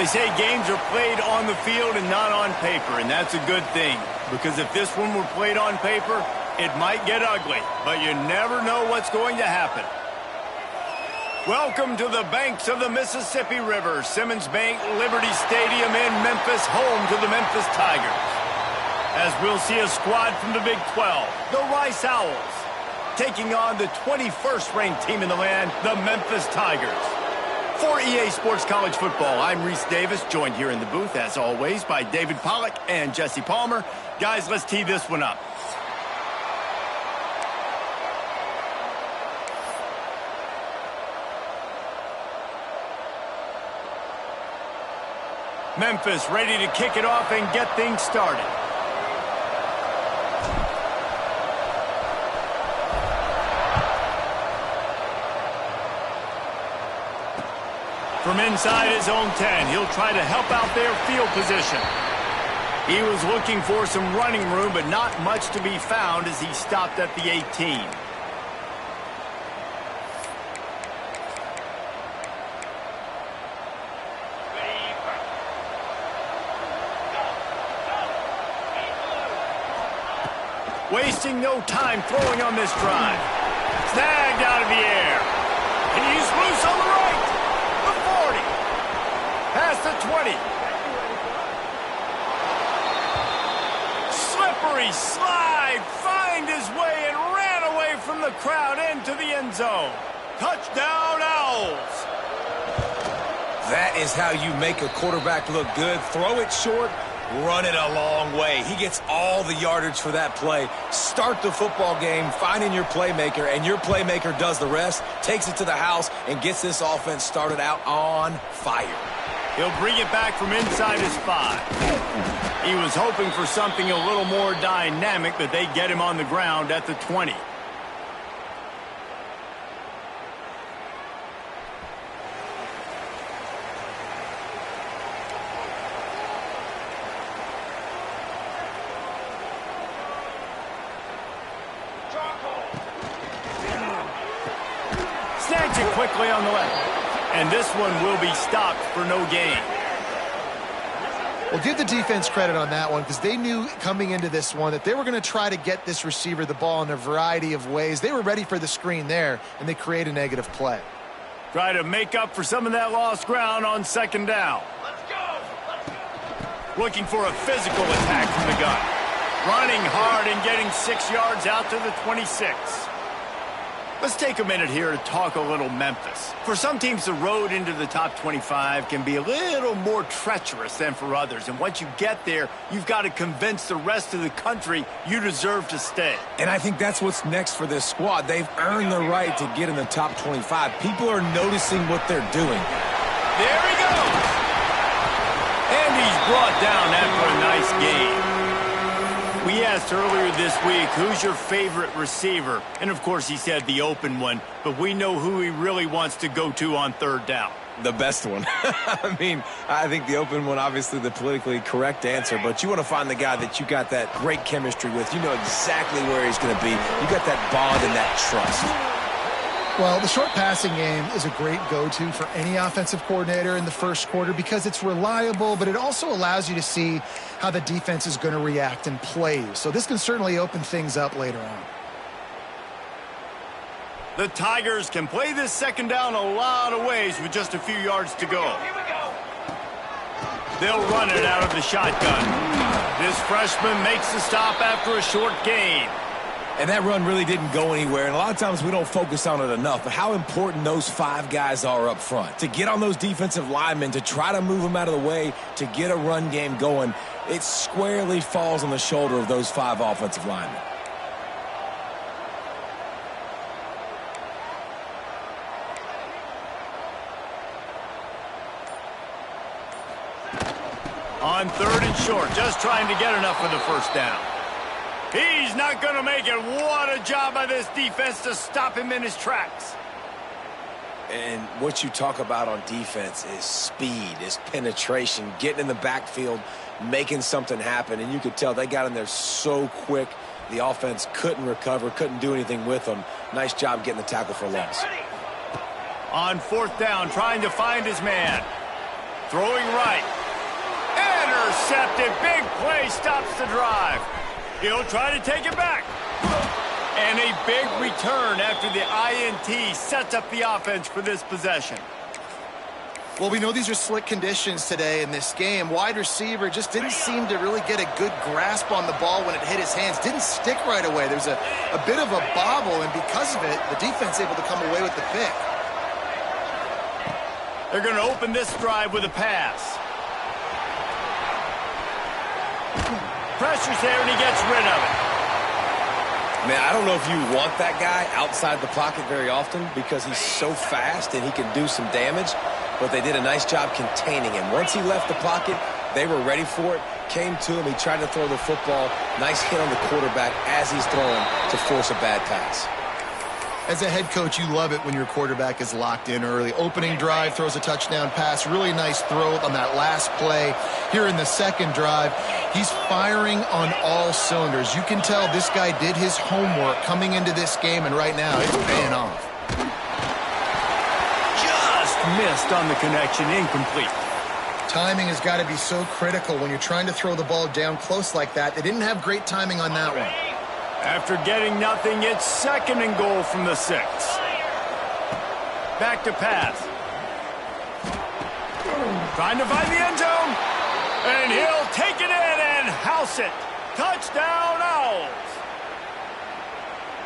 They say games are played on the field and not on paper, and that's a good thing. Because if this one were played on paper, it might get ugly, but you never know what's going to happen. Welcome to the banks of the Mississippi River, Simmons Bank Liberty Stadium in Memphis, home to the Memphis Tigers. As we'll see a squad from the Big 12, the Rice Owls, taking on the 21st ranked team in the land, the Memphis Tigers. For EA Sports College Football, I'm Reese Davis, joined here in the booth, as always, by David Pollack and Jesse Palmer. Guys, let's tee this one up. Memphis ready to kick it off and get things started. From inside his own 10, he'll try to help out their field position. He was looking for some running room, but not much to be found as he stopped at the 18. Wasting no time throwing on this drive. Snagged out of the air. He's loose on the right. The 40. Past the 20. Slippery slide. Find his way and ran away from the crowd into the end zone. Touchdown, Owls. That is how you make a quarterback look good. Throw it short. Run it a long way. He gets all the yardage for that play. Start the football game finding your playmaker, and your playmaker does the rest, takes it to the house, and gets this offense started out on fire. He'll bring it back from inside his 5. He was hoping for something a little more dynamic, but they get him on the ground at the 20. Snags it quickly on the left. And this one will be stopped for no gain. Well, give the defense credit on that one because they knew coming into this one that they were going to try to get this receiver the ball in a variety of ways. They were ready for the screen there, and they create a negative play. Try to make up for some of that lost ground on second down. Let's go! Looking for a physical attack from the gun. Running hard and getting 6 yards out to the 26. Let's take a minute here to talk a little Memphis. For some teams, the road into the top 25 can be a little more treacherous than for others. And once you get there, you've got to convince the rest of the country you deserve to stay. And I think that's what's next for this squad. They've earned the right to get in the top 25. People are noticing what they're doing. There he goes. And he's brought down after a nice game. We asked earlier this week, who's your favorite receiver? And, of course, he said the open one. But we know who he really wants to go to on third down. The best one. I mean, I think the open one, obviously the politically correct answer. But you want to find the guy that you got that great chemistry with. You know exactly where he's going to be. You got that bond and that trust. Well, the short passing game is a great go-to for any offensive coordinator in the first quarter because it's reliable, but it also allows you to see how the defense is going to react and play. So this can certainly open things up later on. The Tigers can play this second down a lot of ways with just a few yards to go. Here we go. They'll run it out of the shotgun. This freshman makes the stop after a short gain. And that run really didn't go anywhere, and a lot of times we don't focus on it enough, but how important those 5 guys are up front. To get on those defensive linemen, to try to move them out of the way, to get a run game going, it squarely falls on the shoulder of those 5 offensive linemen. On third and short, just trying to get enough for the first down. He's not going to make it. What a job by this defense to stop him in his tracks. And what you talk about on defense is speed, is penetration, getting in the backfield, making something happen. And you could tell they got in there so quick, the offense couldn't recover, couldn't do anything with them. Nice job getting the tackle for loss. On fourth down, trying to find his man. Throwing right. Intercepted. Big play stops the drive. He'll try to take it back. And a big return after the INT sets up the offense for this possession. Well, we know these are slick conditions today in this game. Wide receiver just didn't seem to really get a good grasp on the ball when it hit his hands. Didn't stick right away. There's a bit of a bobble, and because of it, the defense able to come away with the pick. They're going to open this drive with a pass. Pressure's there, and he gets rid of it. Man, I don't know if you want that guy outside the pocket very often because he's so fast and he can do some damage, but they did a nice job containing him. Once he left the pocket, they were ready for it, came to him, he tried to throw the football. Nice hit on the quarterback as he's throwing to force a bad pass. As a head coach, you love it when your quarterback is locked in early. Opening drive, throws a touchdown pass. Really nice throw on that last play. Here in the second drive, he's firing on all cylinders. You can tell this guy did his homework coming into this game, and right now it's paying off. Just missed on the connection, incomplete. Timing has got to be so critical when you're trying to throw the ball down close like that. They didn't have great timing on that one. After getting nothing, it's 2nd and goal from the 6. Back to pass. Trying to find the end zone. And he'll take it in and house it. Touchdown, Owls.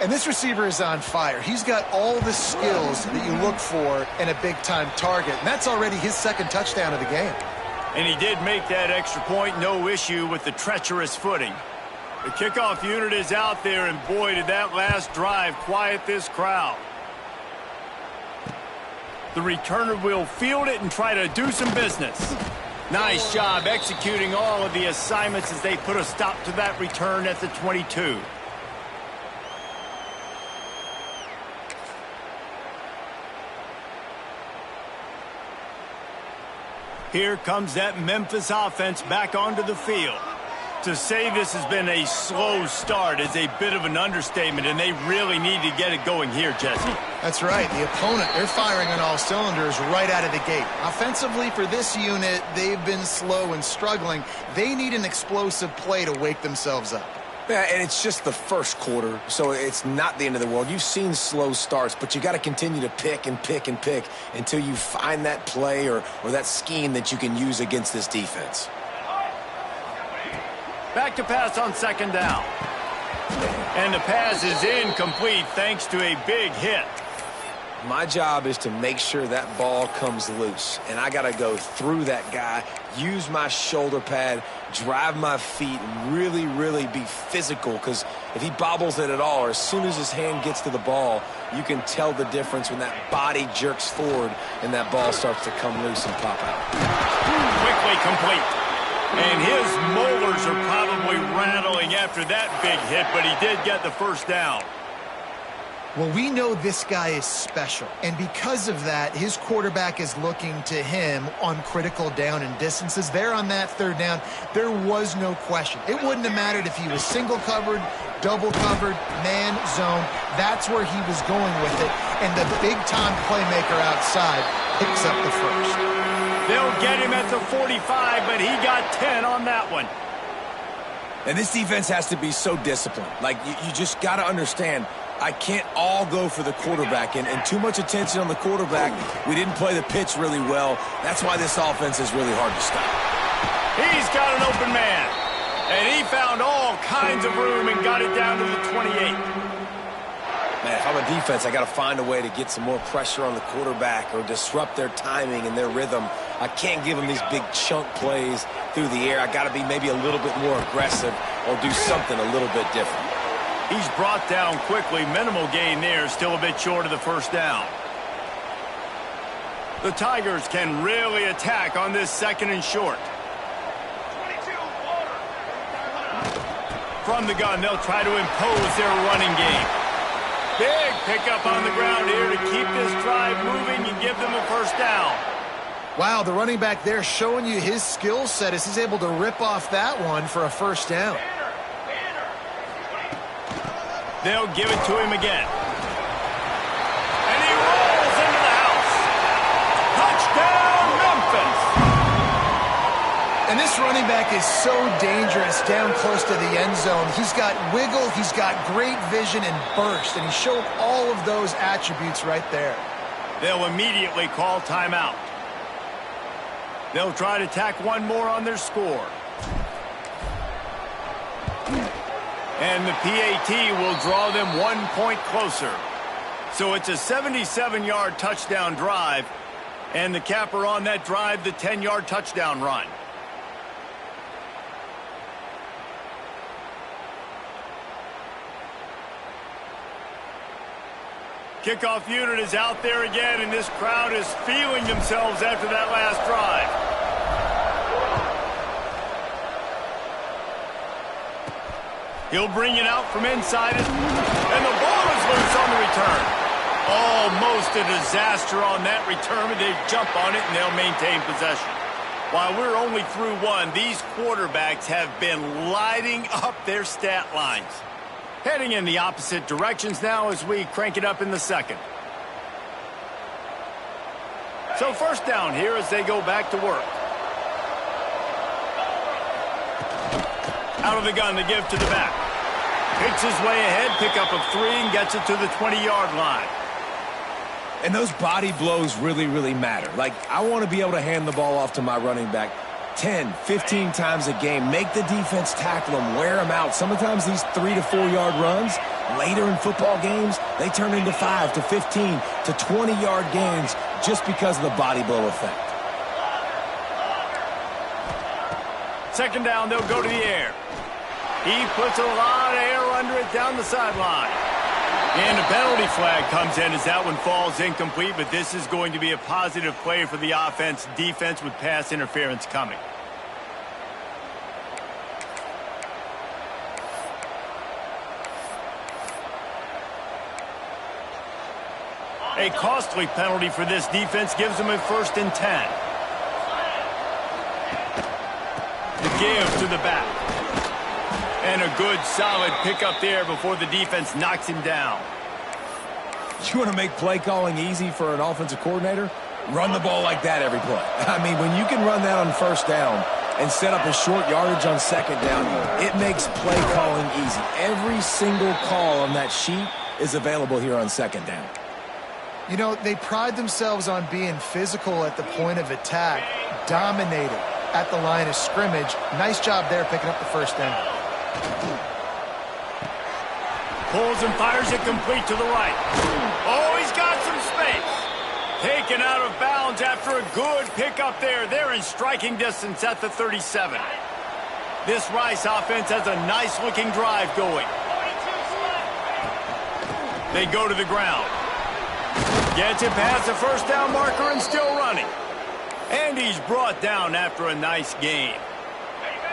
And this receiver is on fire. He's got all the skills that you look for in a big-time target. And that's already his 2nd touchdown of the game. And he did make that extra point, no issue with the treacherous footing. The kickoff unit is out there, and boy, did that last drive quiet this crowd. The returner will field it and try to do some business. Nice job executing all of the assignments as they put a stop to that return at the 22. Here comes that Memphis offense back onto the field. To say this has been a slow start is a bit of an understatement, and they really need to get it going here, Jesse. That's right. The opponent, they're firing on all cylinders right out of the gate. Offensively, for this unit, they've been slow and struggling. They need an explosive play to wake themselves up. Yeah, and it's just the first quarter, so it's not the end of the world. You've seen slow starts, but you got to continue to pick and pick and pick until you find that play or that scheme that you can use against this defense. Back to pass on 2nd down. And the pass is incomplete thanks to a big hit. My job is to make sure that ball comes loose, and I got to go through that guy, use my shoulder pad, drive my feet, and really, really be physical, because if he bobbles it at all, or as soon as his hand gets to the ball, you can tell the difference when that body jerks forward and that ball starts to come loose and pop out. Quickly complete. And his molars are probably rattling after that big hit, but he did get the first down. Well, we know this guy is special, and because of that, his quarterback is looking to him on critical down and distances. There on that 3rd down, there was no question. It wouldn't have mattered if he was single covered, double covered, man zone. That's where he was going with it, and the big-time playmaker outside picks up the first. They'll get him at the 45, but he got 10 on that one. And this defense has to be so disciplined. Like, you just got to understand, I can't all go for the quarterback, and too much attention on the quarterback. We didn't play the pitch really well. That's why this offense is really hard to stop. He's got an open man, and he found all kinds of room and got it down to the 28. Man, if I'm a defense, I got to find a way to get some more pressure on the quarterback or disrupt their timing and their rhythm. I can't give them these big chunk plays through the air. I got to be maybe a little bit more aggressive or do something a little bit different. He's brought down quickly. Minimal gain there, still a bit short of the first down. The Tigers can really attack on this 2nd and short. From the gun, they'll try to impose their running game. Big pickup on the ground here to keep this drive moving and give them a first down. Wow, the running back there showing you his skill set as he's able to rip off that one for a first down. They'll give it to him again. And he rolls into the house. Touchdown, Memphis. And this running back is so dangerous down close to the end zone. He's got wiggle, he's got great vision and burst, and he showed all of those attributes right there. They'll immediately call timeout. They'll try to tack one more on their score. And the PAT will draw them 1 point closer. So it's a 77-yard touchdown drive, and the capper on that drive, the 10-yard touchdown run. Kickoff unit is out there again, and this crowd is feeling themselves after that last drive. He'll bring it out from inside it, and the ball is loose on the return. Almost a disaster on that return, but they jump on it, and they'll maintain possession. While we're only through one, these quarterbacks have been lighting up their stat lines. Heading in the opposite directions now as we crank it up in the second. So first down here as they go back to work. Out of the gun to give to the back. Picks his way ahead, pickup of 3, and gets it to the 20-yard line. And those body blows really, really matter. Like, I want to be able to hand the ball off to my running back 10, 15 times a game. Make the defense tackle them, wear them out. Sometimes these 3 to 4 yard runs, later in football games, they turn into 5 to 15 to 20-yard gains just because of the body blow effect. Second down, they'll go to the air. He puts a lot of air under it down the sideline. And a penalty flag comes in as that one falls incomplete, but this is going to be a positive play for the offense. Defense with pass interference coming. A costly penalty for this defense gives them a 1st and 10. The give to the back. And a good, solid pickup there before the defense knocks him down. You want to make play calling easy for an offensive coordinator? Run the ball like that every play. I mean, when you can run that on first down and set up a short yardage on second down, it makes play calling easy. Every single call on that sheet is available here on second down. You know, they pride themselves on being physical at the point of attack, dominating at the line of scrimmage. Nice job there picking up the first down. Pulls and fires it complete to the right. Oh, he's got some space. Taken out of bounds after a good pickup there. They're in striking distance at the 37. This Rice offense has a nice-looking drive going. They go to the ground. Gets it past the first down marker and still running. And he's brought down after a nice gain.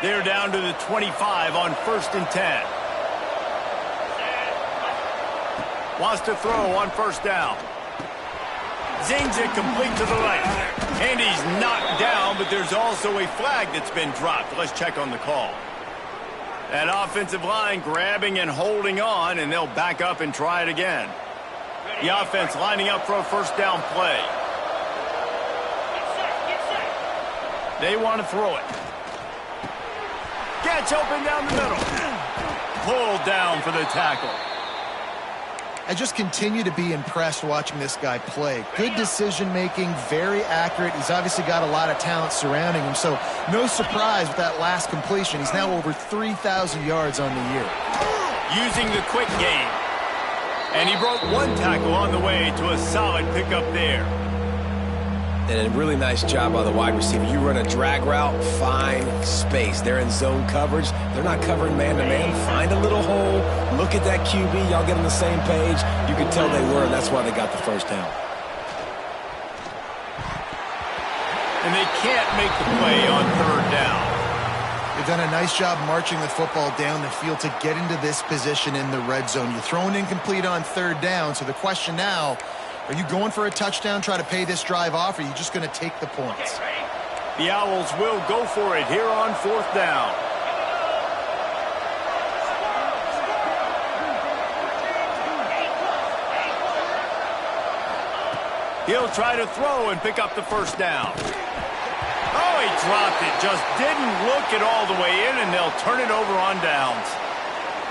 They're down to the 25 on 1st and 10. Wants to throw on first down. Zings it complete to the right. And he's knocked down, but there's also a flag that's been dropped. Let's check on the call. That offensive line grabbing and holding on, and they'll back up and try it again. The offense lining up for a first down play. They want to throw it. Gets open down the middle. Pulled down for the tackle. I just continue to be impressed watching this guy play. Good decision-making, very accurate. He's obviously got a lot of talent surrounding him, so no surprise with that last completion. He's now over 3,000 yards on the year. Using the quick game. And he broke one tackle on the way to a solid pickup there. And a really nice job by the wide receiver. You run a drag route, find space. They're in zone coverage. They're not covering man-to-man. Find a little hole. Look at that QB. Y'all get on the same page. You can tell they were, and that's why they got the first down. And they can't make the play on third down. They've done a nice job marching the football down the field to get into this position in the red zone. You're throwing incomplete on third down, so the question now, are you going for a touchdown, try to pay this drive off, or are you just going to take the points? The Owls will go for it here on fourth down. He'll try to throw and pick up the first down. Oh, he dropped it. Just didn't look it all the way in, and they'll turn it over on downs.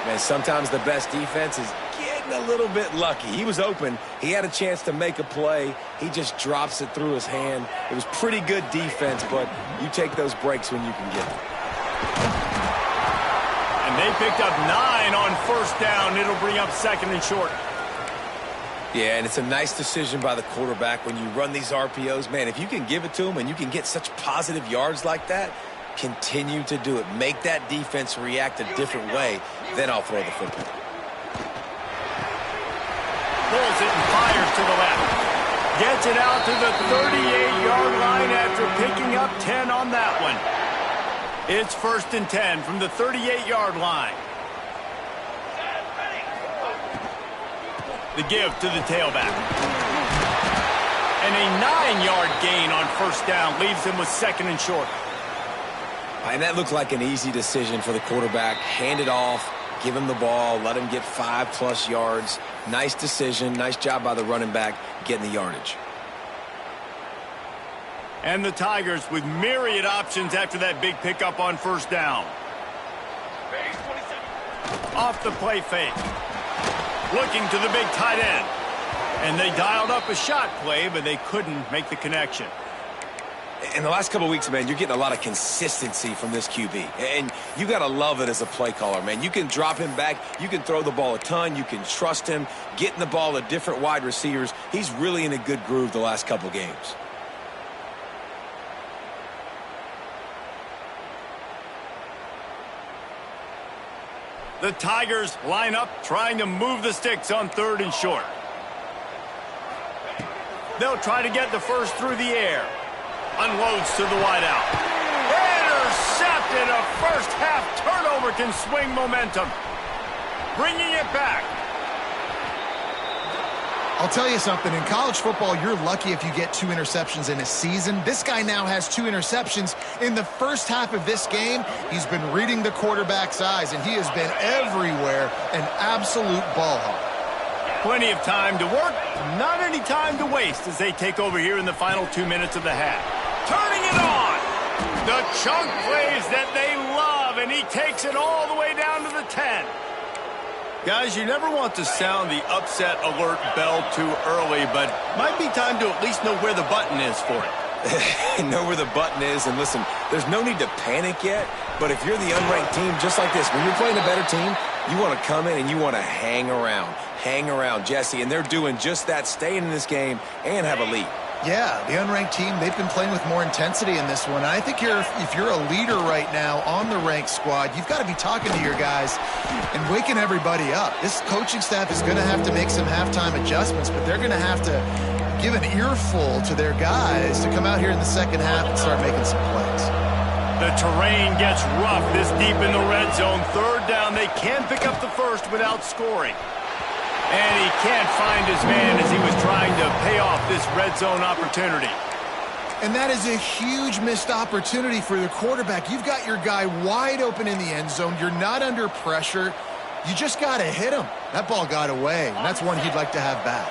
Man, sometimes the best defense is getting a little bit lucky. He was open. He had a chance to make a play. He just drops it through his hand. It was pretty good defense, but you take those breaks when you can get them. And they picked up 9 on first down. It'll bring up second and short. Yeah, and it's a nice decision by the quarterback when you run these RPOs. Man, if you can give it to him and you can get such positive yards like that, continue to do it. Make that defense react a different way, then I'll throw the football. Pulls it and fires to the left. Gets it out to the 38-yard line after picking up 10 on that one. It's 1st and 10 from the 38-yard line. The give to the tailback. And a 9-yard gain on first down leaves him with second and short. And that looked like an easy decision for the quarterback. Hand it off, give him the ball, let him get 5+ yards. Nice decision. Nice job by the running back getting the yardage. And the Tigers with myriad options after that big pickup on first down. Off the play fake. Looking to the big tight end. And they dialed up a shot play, but they couldn't make the connection. In the last couple of weeks, man, you're getting a lot of consistency from this QB. And you got to love it as a play caller, man. You can drop him back. You can throw the ball a ton. You can trust him. Getting the ball to different wide receivers. He's really in a good groove the last couple of games. The Tigers line up, trying to move the sticks on 3rd and short. They'll try to get the first through the air. Unloads to the wideout. Intercepted. A first-half turnover can swing momentum. Bringing it back. I'll tell you something. In college football, you're lucky if you get 2 interceptions in a season. This guy now has 2 interceptions. In the first half of this game, he's been reading the quarterback's eyes, and he has been everywhere, an absolute ball hawk. Plenty of time to work, not any time to waste as they take over here in the final 2 minutes of the half. Turning it on. The chunk plays that they love, and he takes it all the way down to the 10. Guys, you never want to sound the upset alert bell too early, but might be time to at least know where the button is for it. Know where the button is, and listen, there's no need to panic yet, but if you're the unranked team, just like this, when you're playing a better team, you want to come in and you want to hang around, Jesse, and they're doing just that, staying in this game and have a lead. Yeah, the unranked team, they've been playing with more intensity in this one. And I think if you're a leader right now on the ranked squad, you've got to be talking to your guys and waking everybody up. This coaching staff is going to have to make some halftime adjustments, but they're going to have to give an earful to their guys to come out here in the second half and start making some plays. The terrain gets rough this deep in the red zone. 3rd down, they can pick up the first without scoring. And he can't find his man as he was trying to pay off this red zone opportunity. And that is a huge missed opportunity for the quarterback. You've got your guy wide open in the end zone. You're not under pressure. You just got to hit him. That ball got away, and that's one he'd like to have back.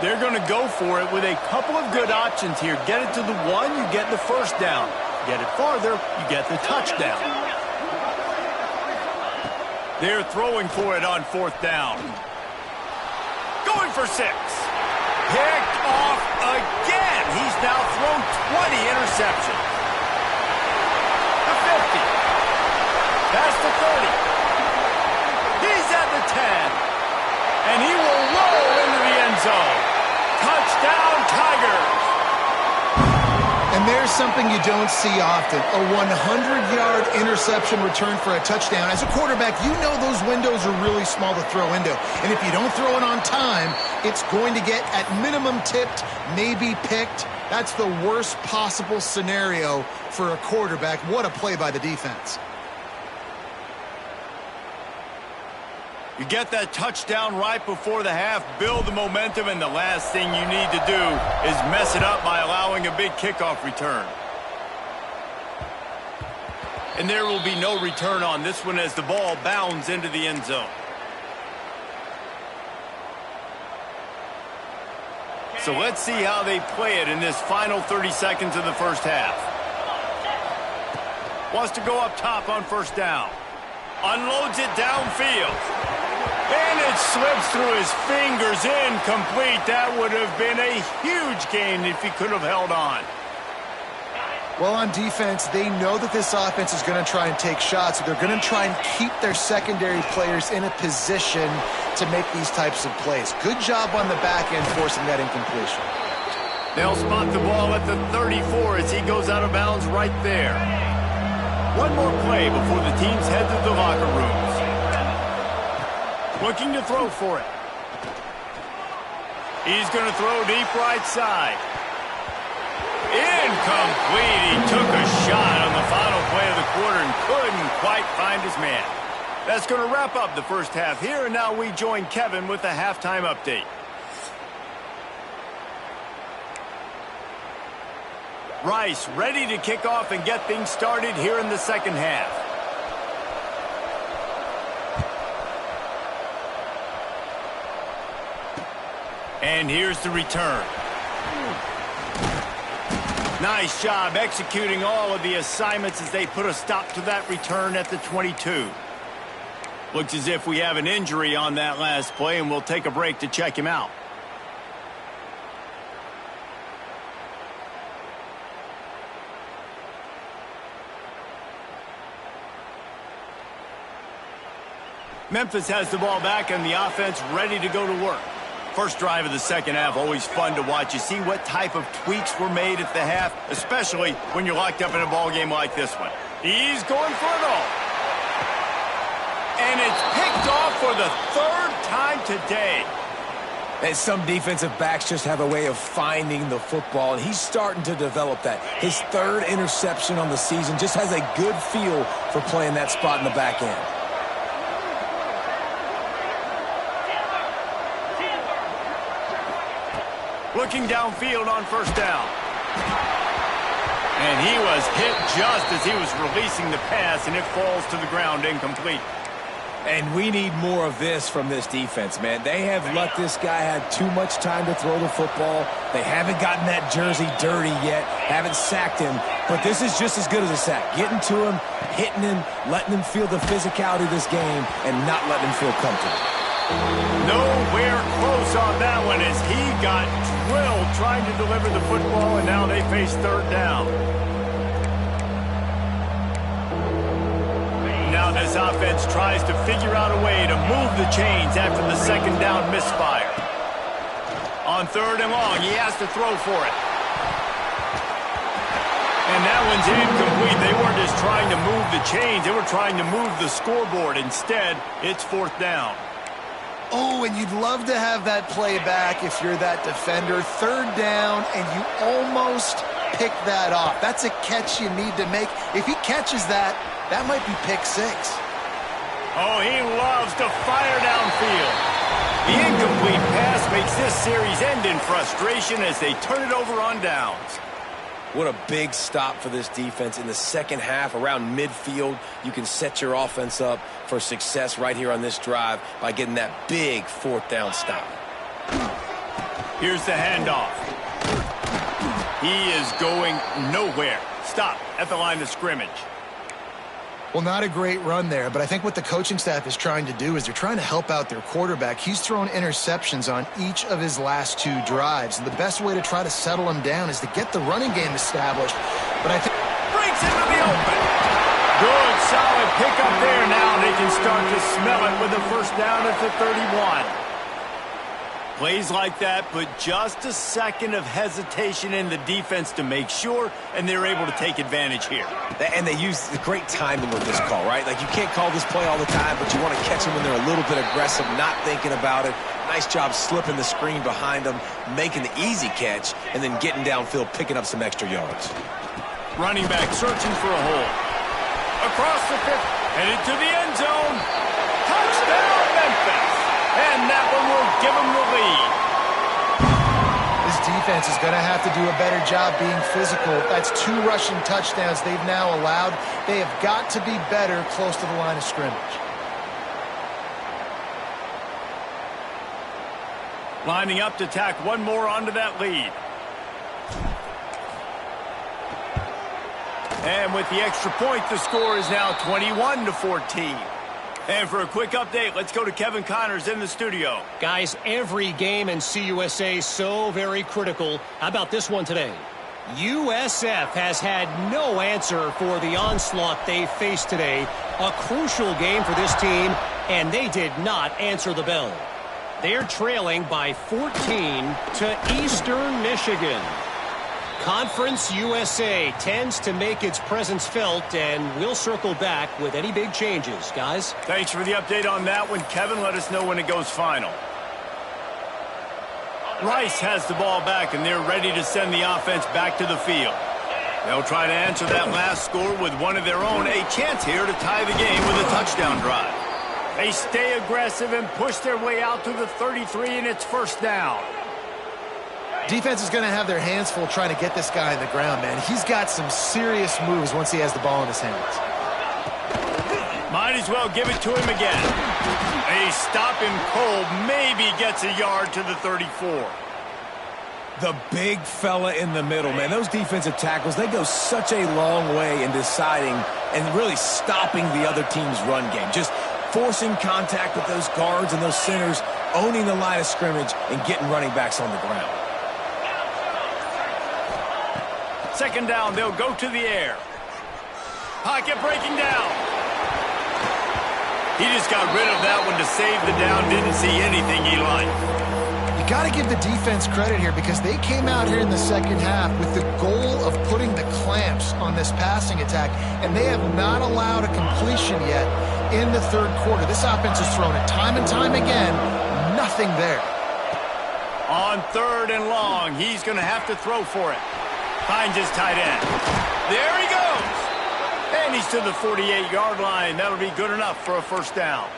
They're going to go for it with a couple of good options here. Get it to the 1, you get the first down. Get it farther, you get the touchdown. They're throwing for it on 4th down. Going for 6. Picked off again. He's now thrown 20 interceptions. The 50. Past the 30. He's at the 10. And he will roll into the end zone. Touchdown, Tigers. And there's something you don't see often, a 100-yard interception return for a touchdown. As a quarterback, you know those windows are really small to throw into. And if you don't throw it on time, it's going to get at minimum tipped, maybe picked. That's the worst possible scenario for a quarterback. What a play by the defense. You get that touchdown right before the half, build the momentum, and the last thing you need to do is mess it up by allowing a big kickoff return. And there will be no return on this one as the ball bounds into the end zone. So let's see how they play it in this final 30 seconds of the first half. Wants to go up top on first down. Unloads it downfield. And it slips through his fingers, incomplete. That would have been a huge gain if he could have held on. Well, on defense, they know that this offense is going to try and take shots, so they're going to try and keep their secondary players in a position to make these types of plays. Good job on the back end forcing that incompletion. They'll spot the ball at the 34 as he goes out of bounds right there. One more play before the teams head to the locker rooms. Looking to throw for it. He's going to throw deep right side. Incomplete. He took a shot on the final play of the quarter and couldn't quite find his man. That's going to wrap up the first half here, and now we join Kevin with the halftime update. Rice ready to kick off and get things started here in the second half. And here's the return. Nice job executing all of the assignments as they put a stop to that return at the 22. Looks as if we have an injury on that last play, and we'll take a break to check him out. Memphis has the ball back and the offense ready to go to work. First drive of the second half, always fun to watch. You see what type of tweaks were made at the half, especially when you're locked up in a ball game like this one. He's going for it all. And it's picked off for the third time today. And some defensive backs just have a way of finding the football, and he's starting to develop that. His third interception on the season, just has a good feel for playing that spot in the back end. Looking downfield on first down. And he was hit just as he was releasing the pass, and it falls to the ground incomplete. And we need more of this from this defense, man. They have let this guy have too much time to throw the football. They haven't gotten that jersey dirty yet, haven't sacked him. But this is just as good as a sack. Getting to him, hitting him, letting him feel the physicality of this game, and not letting him feel comfortable. Nowhere close on that one as he got drilled trying to deliver the football, and now they face third down. Now this offense tries to figure out a way to move the chains after the second down misfire. On third and long, he has to throw for it. And that one's incomplete. They weren't just trying to move the chains, they were trying to move the scoreboard. Instead, it's fourth down. Oh, and you'd love to have that play back if you're that defender. Third down, and you almost pick that off. That's a catch you need to make. If he catches that, that might be pick six. Oh, he loves to fire downfield. The incomplete pass makes this series end in frustration as they turn it over on downs. What a big stop for this defense in the second half. Around midfield, you can set your offense up for success right here on this drive by getting that big fourth down stop. Here's the handoff. He is going nowhere. Stop at the line of scrimmage. Well, not a great run there, but I think what the coaching staff is trying to do is they're trying to help out their quarterback. He's thrown interceptions on each of his last two drives, and the best way to try to settle him down is to get the running game established. But I think breaks into the open. Good, solid pickup there now. They can start to smell it with a first down at the 31. Plays like that put just a second of hesitation in the defense to make sure, and they're able to take advantage here. And they use the great timing with this call, right? Like, you can't call this play all the time, but you want to catch them when they're a little bit aggressive, not thinking about it. Nice job slipping the screen behind them, making the easy catch, and then getting downfield, picking up some extra yards. Running back searching for a hole. Across the 50, headed to the end zone. Touchdown, Memphis! And that one will give them the lead. this defense is going to have to do a better job being physical. That's 2 rushing touchdowns they've now allowed. They have got to be better close to the line of scrimmage. Lining up to tack one more onto that lead. And with the extra point, the score is now 21-14. And for a quick update, let's go to Kevin Connors in the studio. Guys, every game in CUSA so very critical. How about this one today? USF has had no answer for the onslaught they faced today. A crucial game for this team, and they did not answer the bell. They're trailing by 14 to Eastern Michigan. Conference USA tends to make its presence felt, and we'll circle back with any big changes, guys. Thanks for the update on that one, Kevin. Let us know when it goes final. Rice has the ball back, and they're ready to send the offense back to the field. They'll try to answer that last score with one of their own. A chance here to tie the game with a touchdown drive. They stay aggressive and push their way out to the 33, and it's first down. Defense is going to have their hands full trying to get this guy on the ground, man. He's got some serious moves once he has the ball in his hands. Might as well give it to him again. They stop him cold, maybe gets a yard to the 34. The big fella in the middle, man. Those defensive tackles, they go such a long way in deciding and really stopping the other team's run game. Just forcing contact with those guards and those centers, owning the line of scrimmage, and getting running backs on the ground. Second down, they'll go to the air. Pocket breaking down. He just got rid of that one to save the down. Didn't see anything he liked. You got to give the defense credit here because they came out here in the second half with the goal of putting the clamps on this passing attack, and they have not allowed a completion yet in the third quarter. This offense has thrown it time and time again. Nothing there. On third and long, he's going to have to throw for it. Finds his tight end. There he goes. And he's to the 48-yard line. That'll be good enough for a first down.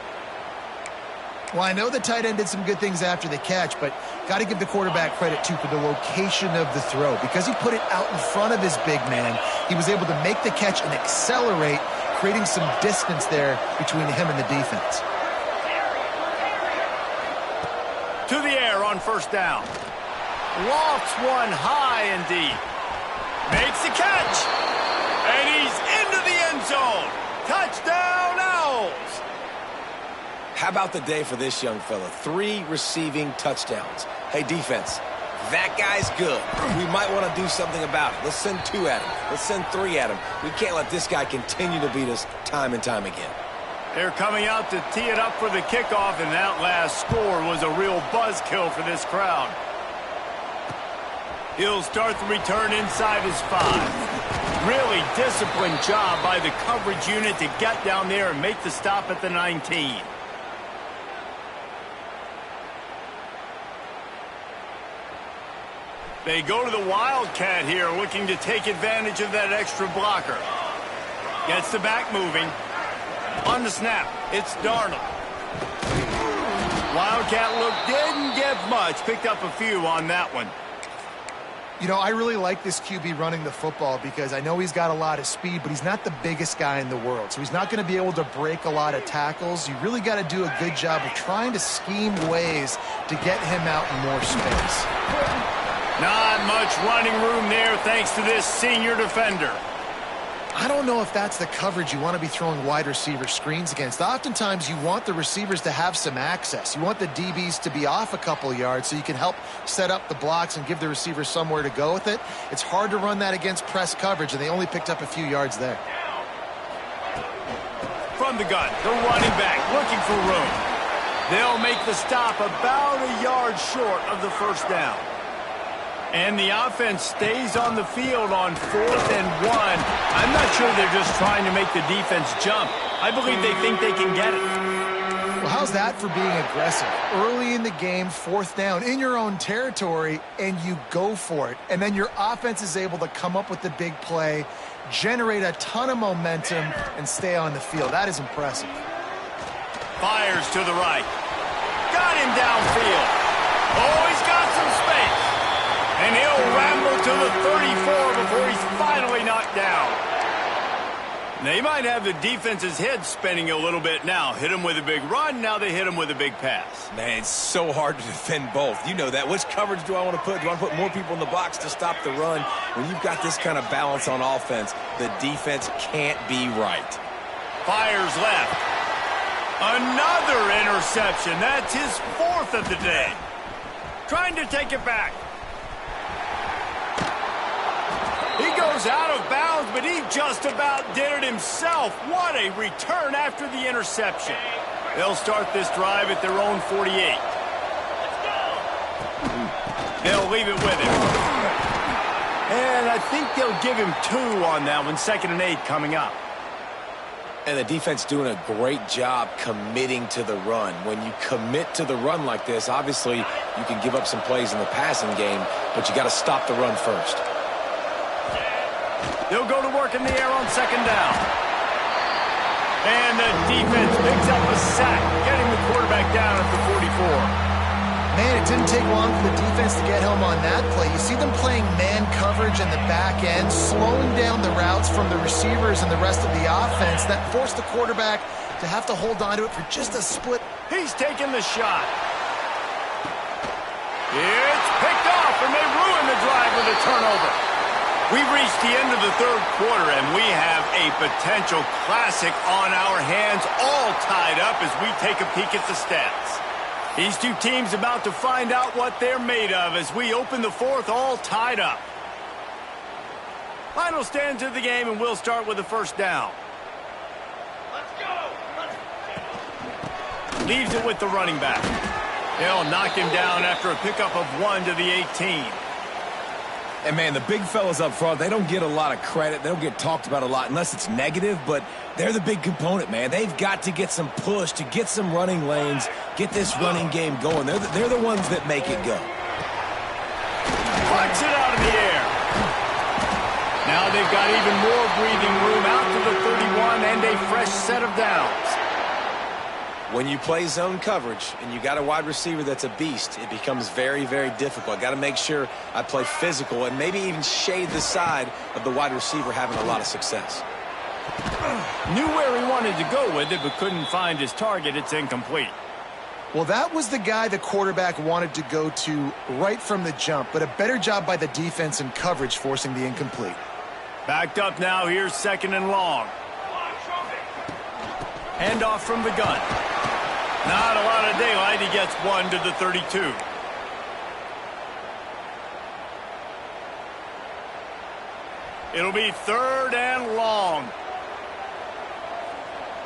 Well, I know the tight end did some good things after the catch, but got to give the quarterback credit, too, for the location of the throw. Because he put it out in front of his big man, he was able to make the catch and accelerate, creating some distance there between him and the defense. To the air on first down. Lofts one high and deep. Makes the catch. And he's into the end zone. Touchdown, Owls. How about the day for this young fella? 3 receiving touchdowns. Hey, defense, that guy's good. We might want to do something about it. Let's send 2 at him. Let's send 3 at him. We can't let this guy continue to beat us time and time again. They're coming out to tee it up for the kickoff, and that last score was a real buzzkill for this crowd. He'll start the return inside his 5. Really disciplined job by the coverage unit to get down there and make the stop at the 19. They go to the Wildcat here, looking to take advantage of that extra blocker. Gets the back moving. On the snap, it's Darnold. Wildcat look didn't get much. Picked up a few on that one. You know, I really like this QB running the football because I know he's got a lot of speed, but he's not the biggest guy in the world. So he's not going to be able to break a lot of tackles. You really got to do a good job of trying to scheme ways to get him out in more space. Not much running room there thanks to this senior defender. I don't know if that's the coverage you want to be throwing wide receiver screens against. Oftentimes, you want the receivers to have some access. You want the DBs to be off a couple yards so you can help set up the blocks and give the receiver somewhere to go with it. It's hard to run that against press coverage, and they only picked up a few yards there. From the gun, the running back looking for room. They'll make the stop about a yard short of the first down. And the offense stays on the field on 4th and 1. I'm not sure they're just trying to make the defense jump. I believe they think they can get it. Well, how's that for being aggressive? Early in the game, 4th down, in your own territory, and you go for it. And then your offense is able to come up with the big play, generate a ton of momentum, and stay on the field. That is impressive. Fires to the right. Got him downfield. Oh, he's got some space. And he'll ramble to the 34 before he's finally knocked down. They might have the defense's head spinning a little bit now. Hit him with a big run, now they hit him with a big pass. Man, it's so hard to defend both. You know that. Which coverage do I want to put? Do I want to put more people in the box to stop the run? When you've got this kind of balance on offense, the defense can't be right. Fires left. Another interception. That's his 4th of the day. Trying to take it back. He goes out of bounds, but he just about did it himself. What a return after the interception. They'll start this drive at their own 48. They'll leave it with him. And I think they'll give him 2 on that one. 2nd and 8 coming up. And the defense doing a great job committing to the run. When you commit to the run like this, obviously you can give up some plays in the passing game, but you got to stop the run first. They'll go to work in the air on 2nd down. And the defense picks up a sack, getting the quarterback down at the 44. Man, it didn't take long for the defense to get home on that play. You see them playing man coverage in the back end, slowing down the routes from the receivers and the rest of the offense. That forced the quarterback to have to hold on to it for just a split. He's taking the shot. It's picked off, and they ruin the drive with a turnover. We've reached the end of the 3rd quarter, and we have a potential classic on our hands, all tied up as we take a peek at the stats. These two teams about to find out what they're made of as we open the 4th, all tied up. Final stand to the game, and we'll start with the 1st down. Let's go! Leaves it with the running back. They'll knock him down after a pickup of 1 to the 18. And, man, the big fellas up front, they don't get a lot of credit. They don't get talked about a lot unless it's negative, but they're the big component, man. They've got to get some push to get some running lanes, get this running game going. They're the ones that make it go. Flex it out of the air. Now they've got even more breathing room out to the 31 and a fresh set of downs. When you play zone coverage and you got a wide receiver that's a beast, it becomes very, very difficult. I got to make sure I play physical and maybe even shade the side of the wide receiver having a lot of success. Knew where he wanted to go with it, but couldn't find his target. It's incomplete. Well, that was the guy the quarterback wanted to go to right from the jump, but a better job by the defense and coverage forcing the incomplete. Backed up now. Here's 2nd and long. Handoff from the gun. Not a lot of daylight. He gets 1 to the 32. It'll be 3rd and long.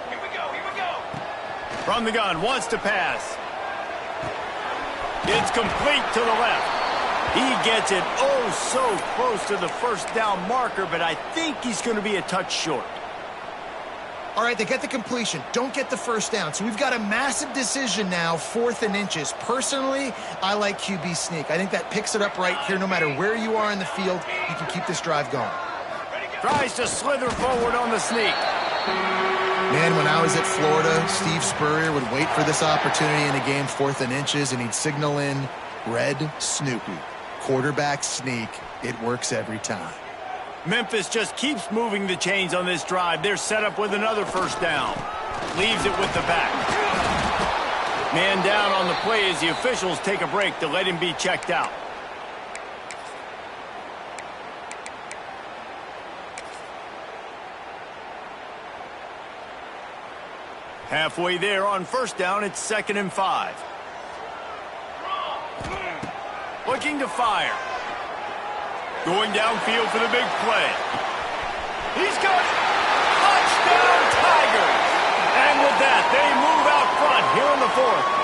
Here we go. From the gun, wants to pass. It's complete to the left. He gets it so close to the 1st down marker, but I think he's going to be a touch short. All right, they get the completion. Don't get the 1st down. So we've got a massive decision now, 4th and inches. Personally, I like QB sneak. I think that picks it up right here. No matter where you are in the field, you can keep this drive going. Tries to slither forward on the sneak. Man, when I was at Florida, Steve Spurrier would wait for this opportunity in a game, 4th and inches, and he'd signal in Red Snoopy. Quarterback sneak. It works every time. Memphis just keeps moving the chains on this drive. They're set up with another 1st down. Leaves it with the back. Man down on the play as the officials take a break to let him be checked out. Halfway there on 1st down, it's 2nd and 5. Looking to fire. Going downfield for the big play. He's got it. Touchdown, Tigers. And with that, they move out front here in the 4th.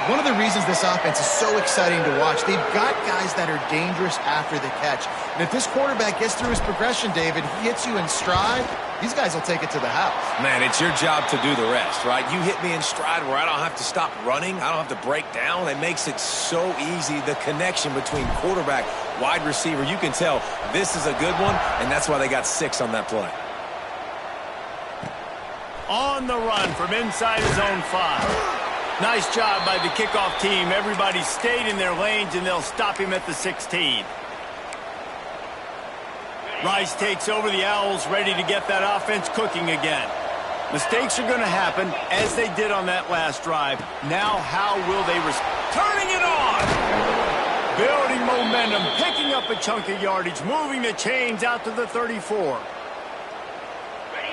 One of the reasons this offense is so exciting to watch, they've got guys that are dangerous after the catch. And if this quarterback gets through his progression, David, he hits you in stride, these guys will take it to the house. Man, it's your job to do the rest, right? You hit me in stride where I don't have to stop running. I don't have to break down. It makes it so easy, the connection between quarterback, wide receiver. You can tell this is a good one, and that's why they got 6 on that play. On the run from inside his own 5. Nice job by the kickoff team. Everybody stayed in their lanes, and they'll stop him at the 16. Rice takes over. The Owls ready to get that offense cooking again. Mistakes are going to happen, as they did on that last drive. Now, how will they respond? Turning it on! Building momentum, picking up a chunk of yardage, moving the chains out to the 34.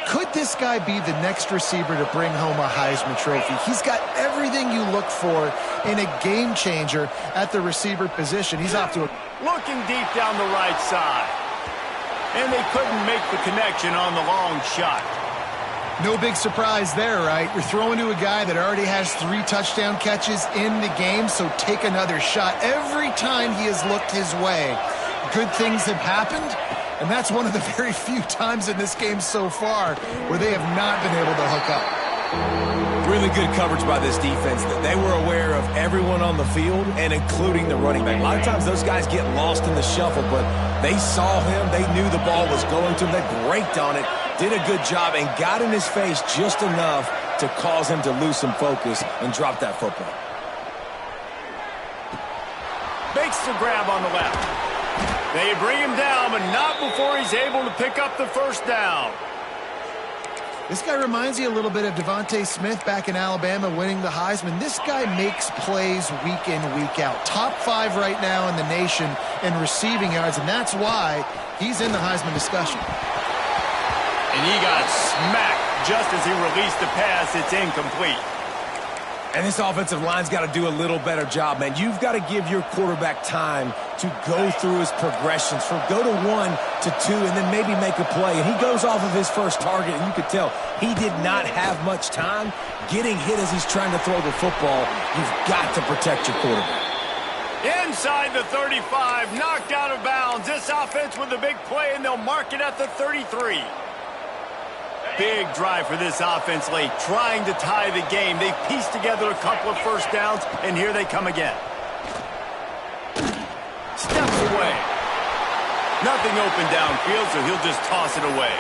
Could this guy be the next receiver to bring home a Heisman Trophy? He's got everything you look for in a game changer at the receiver position. He's off to a... Looking deep down the right side. And they couldn't make the connection on the long shot. No big surprise there, right? You're throwing to a guy that already has 3 touchdown catches in the game, so take another shot. Every time he has looked his way, good things have happened, and that's one of the very few times in this game so far where they have not been able to hook up. Really good coverage by this defense. They were aware of everyone on the field and including the running back. A lot of times those guys get lost in the shuffle, but they saw him. They knew the ball was going to him. They braked on it. Did a good job and got in his face just enough to cause him to lose some focus and drop that football. Makes the grab on the left. They bring him down, but not before he's able to pick up the first down. This guy reminds you a little bit of Devontae Smith back in Alabama winning the Heisman. This guy makes plays week in, week out. Top 5 right now in the nation in receiving yards, and that's why he's in the Heisman discussion. And he got smacked just as he released the pass. It's incomplete. And this offensive line's got to do a little better job, man. You've got to give your quarterback time to go through his progressions, from go to 1 to 2, and then maybe make a play. And he goes off of his first target, and you could tell he did not have much time getting hit as he's trying to throw the football. You've got to protect your quarterback. Inside the 35, knocked out of bounds. This offense with a big play, and they'll mark it at the 33. Big drive for this offense late, trying to tie the game. They've pieced together a couple of first downs, and here they come again. Steps away. Nothing open downfield, so he'll just toss it away.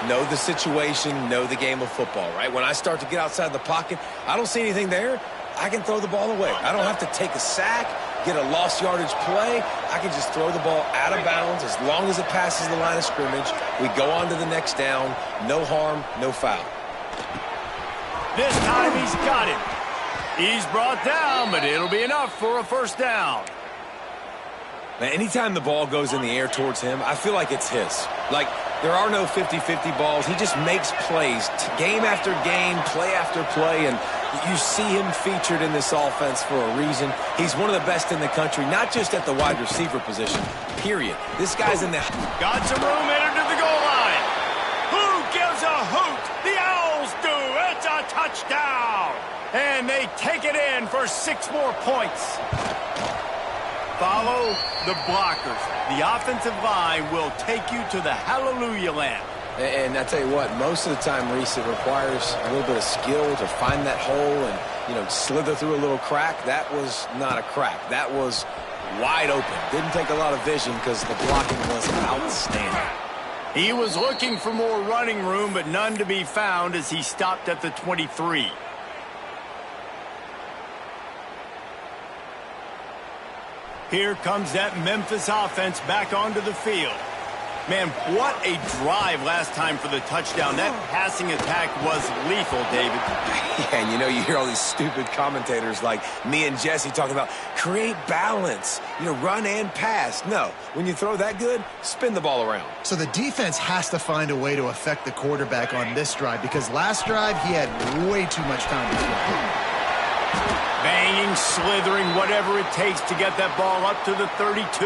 Know the situation, know the game of football, right? When I start to get outside the pocket, I don't see anything there, I can throw the ball away. I don't have to take a sack, get a lost yardage play. I can just throw the ball out of bounds as long as it passes the line of scrimmage. We go on to the next down. No harm, no foul. This time he's got it. He's brought down, but it'll be enough for a first down. Now, anytime the ball goes in the air towards him, I feel like it's his. Like, there are no 50-50 balls. He just makes plays, game after game, play after play, and you see him featured in this offense for a reason. He's one of the best in the country, not just at the wide receiver position, period. This guy's in the... Got some room headed to the goal line. Who gives a hoot? The Owls do. It's a touchdown. And they take it in for 6 more points. Follow the blockers. The offensive line will take you to the hallelujah land. And I tell you what, most of the time, Reese, it requires a little bit of skill to find that hole and, you know, slither through a little crack. That was not a crack. That was wide open. Didn't take a lot of vision because the blocking was outstanding. He was looking for more running room, but none to be found as he stopped at the 23. Here comes that Memphis offense back onto the field. Man, what a drive last time for the touchdown. That passing attack was lethal, David. Yeah, and you know, you hear all these stupid commentators like me and Jesse talking about create balance, you know, run and pass. No, when you throw that good, spin the ball around. So the defense has to find a way to affect the quarterback on this drive, because last drive he had way too much time to throw. Banging, slithering, whatever it takes to get that ball up to the 32.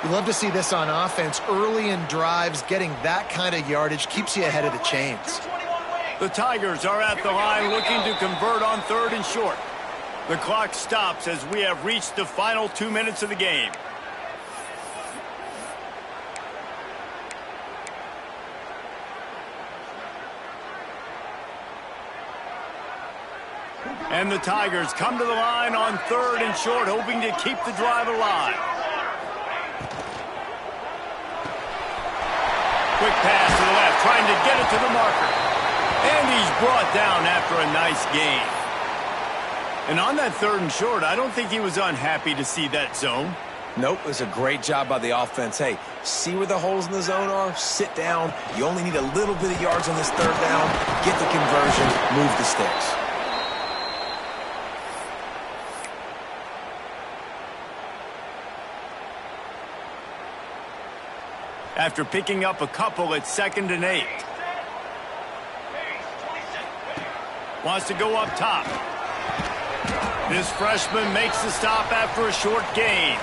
You love to see this on offense. Early in drives, getting that kind of yardage keeps you ahead of the chains. The Tigers are at the line looking to convert on 3rd and short. The clock stops as we have reached the final 2 minutes of the game. And the Tigers come to the line on 3rd and short, hoping to keep the drive alive. Quick pass to the left, trying to get it to the marker. And he's brought down after a nice gain. And on that 3rd and short, I don't think he was unhappy to see that zone. Nope, it's a great job by the offense. Hey, see where the holes in the zone are? Sit down. You only need a little bit of yards on this third down. Get the conversion. Move the sticks. After picking up a couple, it's 2nd and 8. Wants to go up top. This freshman makes the stop after a short gain.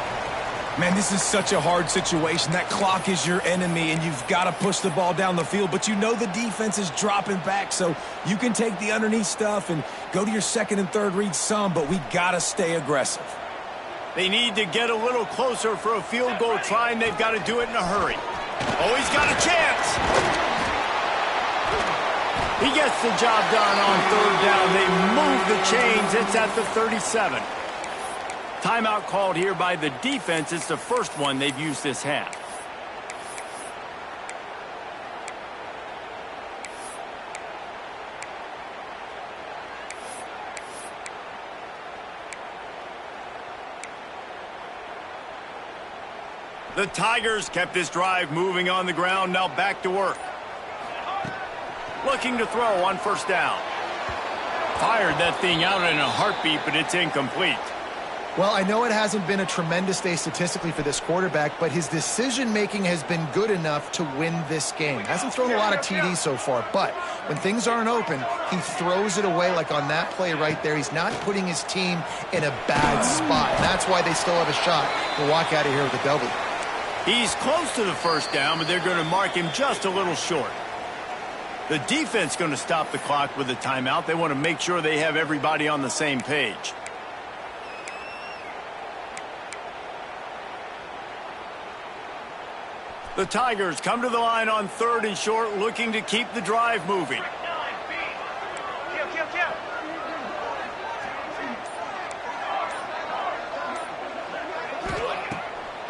Man, this is such a hard situation. That clock is your enemy, and you've got to push the ball down the field. But you know the defense is dropping back, so you can take the underneath stuff and go to your second and third read some, but we got to stay aggressive. They need to get a little closer for a field goal try, and they've got to do it in a hurry. Oh, he's got a chance. He gets the job done on third down. They move the chains. It's at the 37. Timeout called here by the defense. It's the first one they've used this half. The Tigers kept this drive moving on the ground. Now back to work. Looking to throw on first down. Fired that thing out in a heartbeat, but it's incomplete. Well, I know it hasn't been a tremendous day statistically for this quarterback, but his decision-making has been good enough to win this game. Hasn't thrown a lot of TDs so far, but when things aren't open, he throws it away like on that play right there. He's not putting his team in a bad spot, and that's why they still have a shot to walk out of here with a W. He's close to the first down, but they're going to mark him just a little short. The defense going to stop the clock with a timeout. They want to make sure they have everybody on the same page. The Tigers come to the line on 3rd and short, looking to keep the drive moving.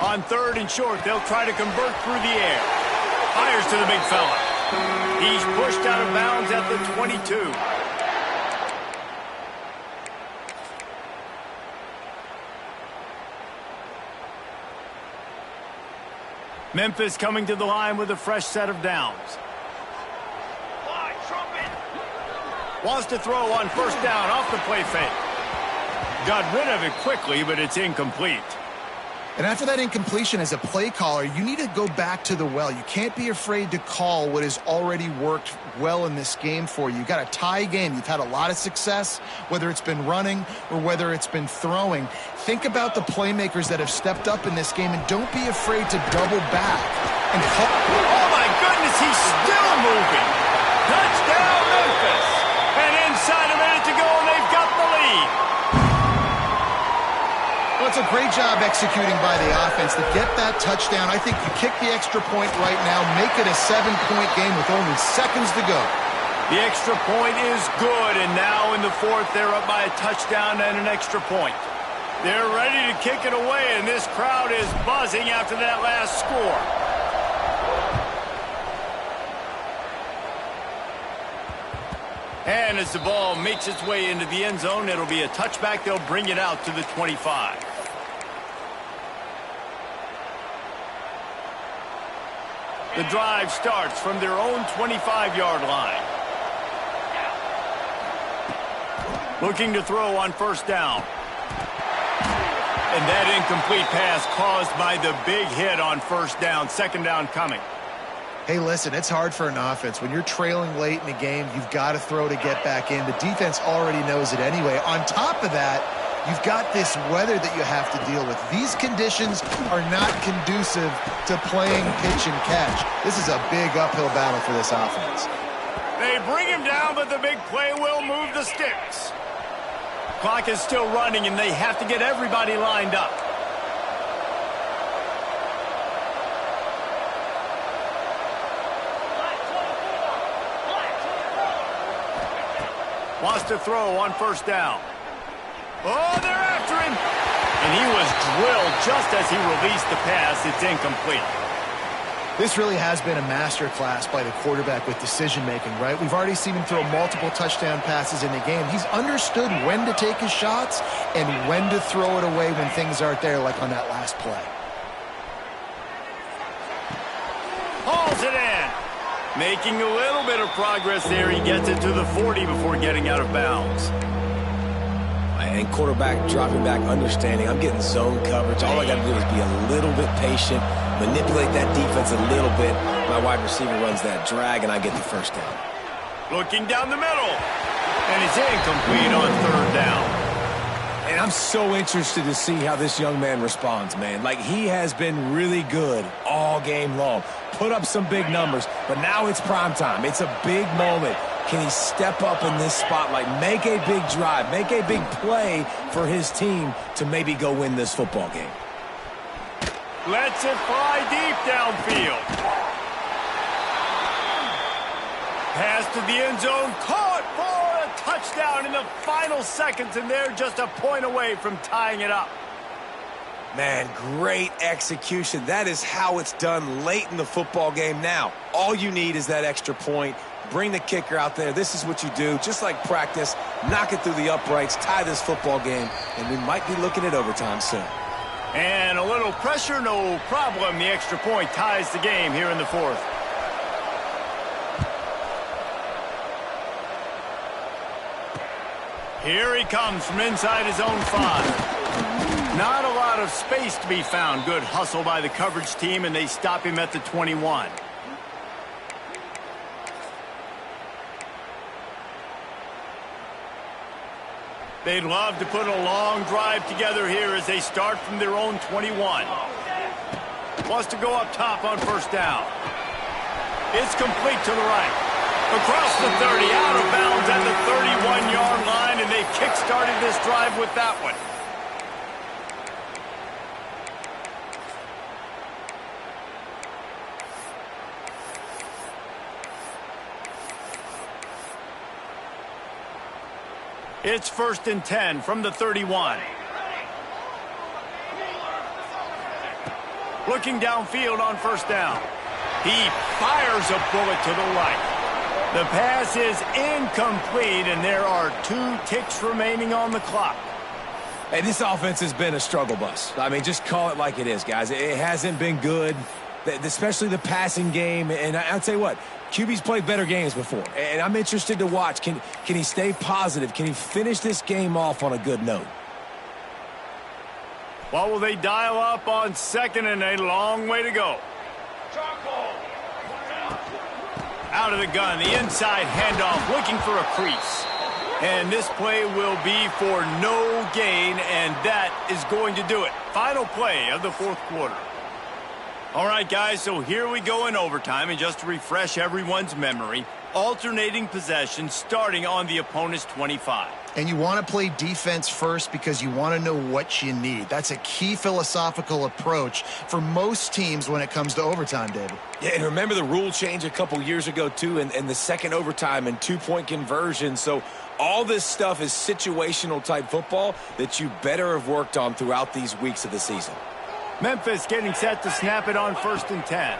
On 3rd and short, they'll try to convert through the air. Fires to the big fella. He's pushed out of bounds at the 22. Memphis coming to the line with a fresh set of downs. Wants to throw on first down off the play fake. Got rid of it quickly, but it's incomplete. And after that incompletion as a play caller, you need to go back to the well. You can't be afraid to call what has already worked well in this game for you. You've got a tie game. You've had a lot of success, whether it's been running or whether it's been throwing. Think about the playmakers that have stepped up in this game, and don't be afraid to double back. And oh, my goodness, he's still moving. Touchdown, Memphis. And inside a minute to go, and they've got the lead. Well, it's a great job executing by the offense to get that touchdown. I think you kick the extra point right now, make it a 7-point game with only seconds to go. The extra point is good, and now in the 4th, they're up by a touchdown and an extra point. They're ready to kick it away, and this crowd is buzzing after that last score. And as the ball makes its way into the end zone, it'll be a touchback. They'll bring it out to the 25. The drive starts from their own 25-yard line. Looking to throw on first down. And that incomplete pass caused by the big hit on first down. 2nd down coming. Hey, listen, it's hard for an offense. When you're trailing late in the game, you've got to throw to get back in. The defense already knows it anyway. On top of that, you've got this weather that you have to deal with. These conditions are not conducive to playing pitch and catch. This is a big uphill battle for this offense. They bring him down, but the big play will move the sticks. Clock is still running, and they have to get everybody lined up. Wants to throw on first down. Oh, they're after him. And he was drilled just as he released the pass. It's incomplete. This really has been a masterclass by the quarterback with decision-making, right? We've already seen him throw multiple touchdown passes in the game. He's understood when to take his shots and when to throw it away when things aren't there, like on that last play. Hauls it in. Making a little bit of progress there. He gets it to the 40 before getting out of bounds. And quarterback dropping back, understanding I'm getting zone coverage. All I got to do is be a little bit patient, manipulate that defense a little bit. My wide receiver runs that drag, and I get the first down. Looking down the middle. And it's incomplete on third down. And I'm so interested to see how this young man responds, man. Like, he has been really good all game long. Put up some big numbers, but now it's prime time. It's a big moment. Can he step up in this spotlight, make a big drive, make a big play for his team to maybe go win this football game? Lets it fly deep downfield. Pass to the end zone, caught for a touchdown in the final seconds, and they're just a point away from tying it up. Man, great execution. That is how it's done late in the football game. Now, all you need is that extra point. Bring the kicker out there. This is what you do. Just like practice, knock it through the uprights, tie this football game, and we might be looking at overtime soon. And a little pressure, no problem. The extra point ties the game here in the fourth. Here he comes from inside his own 5. Not a lot of space to be found. Good hustle by the coverage team, and they stop him at the 21. They'd love to put a long drive together here as they start from their own 21. Wants to go up top on first down. It's complete to the right. Across the 30, out of bounds at the 31-yard line, and they've kick-started this drive with that one. It's 1st and 10 from the 31. Looking downfield on first down. He fires a bullet to the right. The pass is incomplete, and there are 2 ticks remaining on the clock. Hey, this offense has been a struggle bus. I mean, just call it like it is, guys. It hasn't been good, especially the passing game. And I'll tell you what, QB's played better games before, and I'm interested to watch. Can he stay positive? Can he finish this game off on a good note? What will they dial up on second, and a long way to go? Out of the gun, the inside handoff, looking for a crease. And this play will be for no gain, and that is going to do it. Final play of the fourth quarter. All right, guys, so here we go in overtime, and just to refresh everyone's memory, alternating possession starting on the opponent's 25. And you want to play defense first because you want to know what you need. That's a key philosophical approach for most teams when it comes to overtime, David. Yeah, and remember the rule change a couple years ago, too, and the second overtime and 2-point conversion. So all this stuff is situational type football that you better have worked on throughout these weeks of the season. Memphis getting set to snap it on 1st and 10.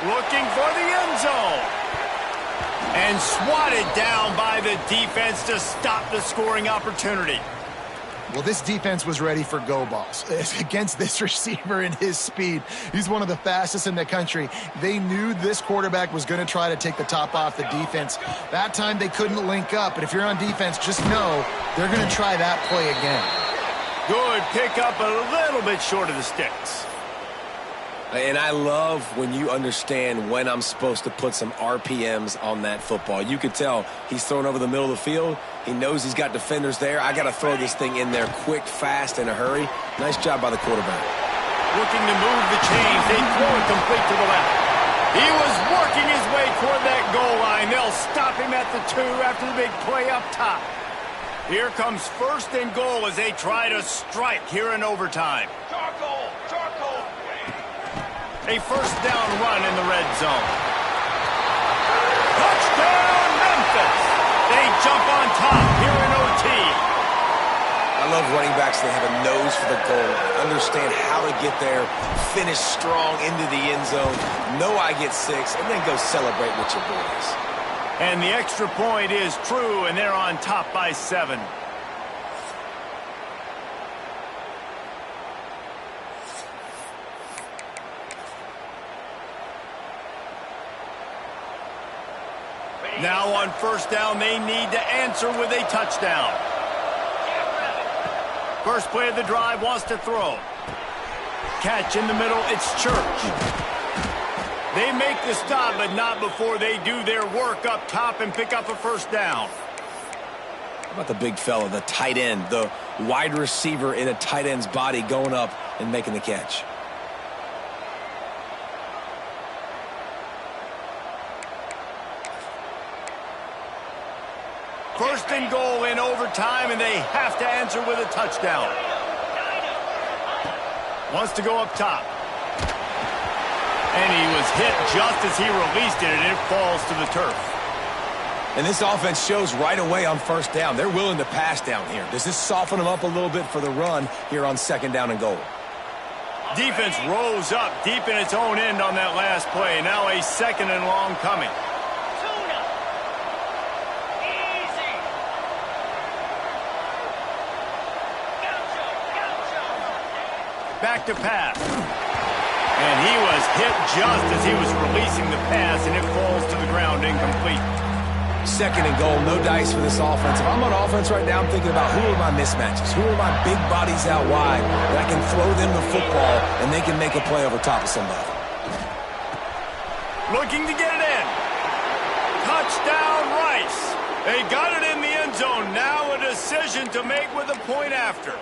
Looking for the end zone. And swatted down by the defense to stop the scoring opportunity. Well, this defense was ready for go balls. Against this receiver and his speed, he's one of the fastest in the country. They knew this quarterback was going to try to take the top off the defense. That time they couldn't link up, but if you're on defense, just know they're going to try that play again. Good pick up, a little bit short of the sticks. And I love when you understand when I'm supposed to put some RPMs on that football. You could tell he's thrown over the middle of the field. He knows he's got defenders there. I got to throw this thing in there quick, fast, in a hurry. Nice job by the quarterback. Looking to move the chains. They throw it complete to the left. He was working his way toward that goal line. They'll stop him at the 2 after the big play up top. Here comes 1st and goal as they try to strike here in overtime. A first down run in the red zone. Touchdown, Memphis! They jump on top here in OT. I love running backs that have a nose for the goal, understand how to get there, finish strong into the end zone, know I get 6, and then go celebrate with your boys. And the extra point is true, and they're on top by 7. Now on first down, they need to answer with a touchdown. First play of the drive, wants to throw. Catch in the middle, it's Church. They make the stop, but not before they do their work up top and pick up a first down. How about the big fella, the tight end, the wide receiver in a tight end's body going up and making the catch? First and goal in overtime, and they have to answer with a touchdown. Wants to go up top. And he was hit just as he released it, and it falls to the turf. And this offense shows right away on first down. They're willing to pass down here. Does this soften them up a little bit for the run here on second down and goal? Defense rose up deep in its own end on that last play. Now a second and long coming. Back to pass. And he was hit just as he was releasing the pass, and it falls to the ground incomplete. Second and goal, no dice for this offense. If I'm on offense right now, I'm thinking about who are my mismatches? Who are my big bodies out wide that I can throw them the football and they can make a play over top of somebody? Looking to get it in. Touchdown, Rice. They got it in the end zone. Now a decision to make with a point after.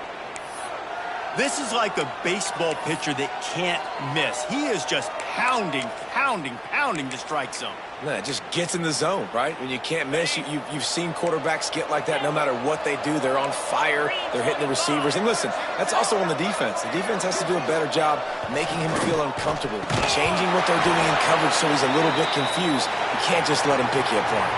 This is like a baseball pitcher that can't miss. He is just pounding the strike zone. No, it just gets in the zone, right? When you can't miss, you've seen quarterbacks get like that no matter what they do. They're on fire. They're hitting the receivers. And listen, that's also on the defense. The defense has to do a better job making him feel uncomfortable, changing what they're doing in coverage so he's a little bit confused. You can't just let him pick you apart.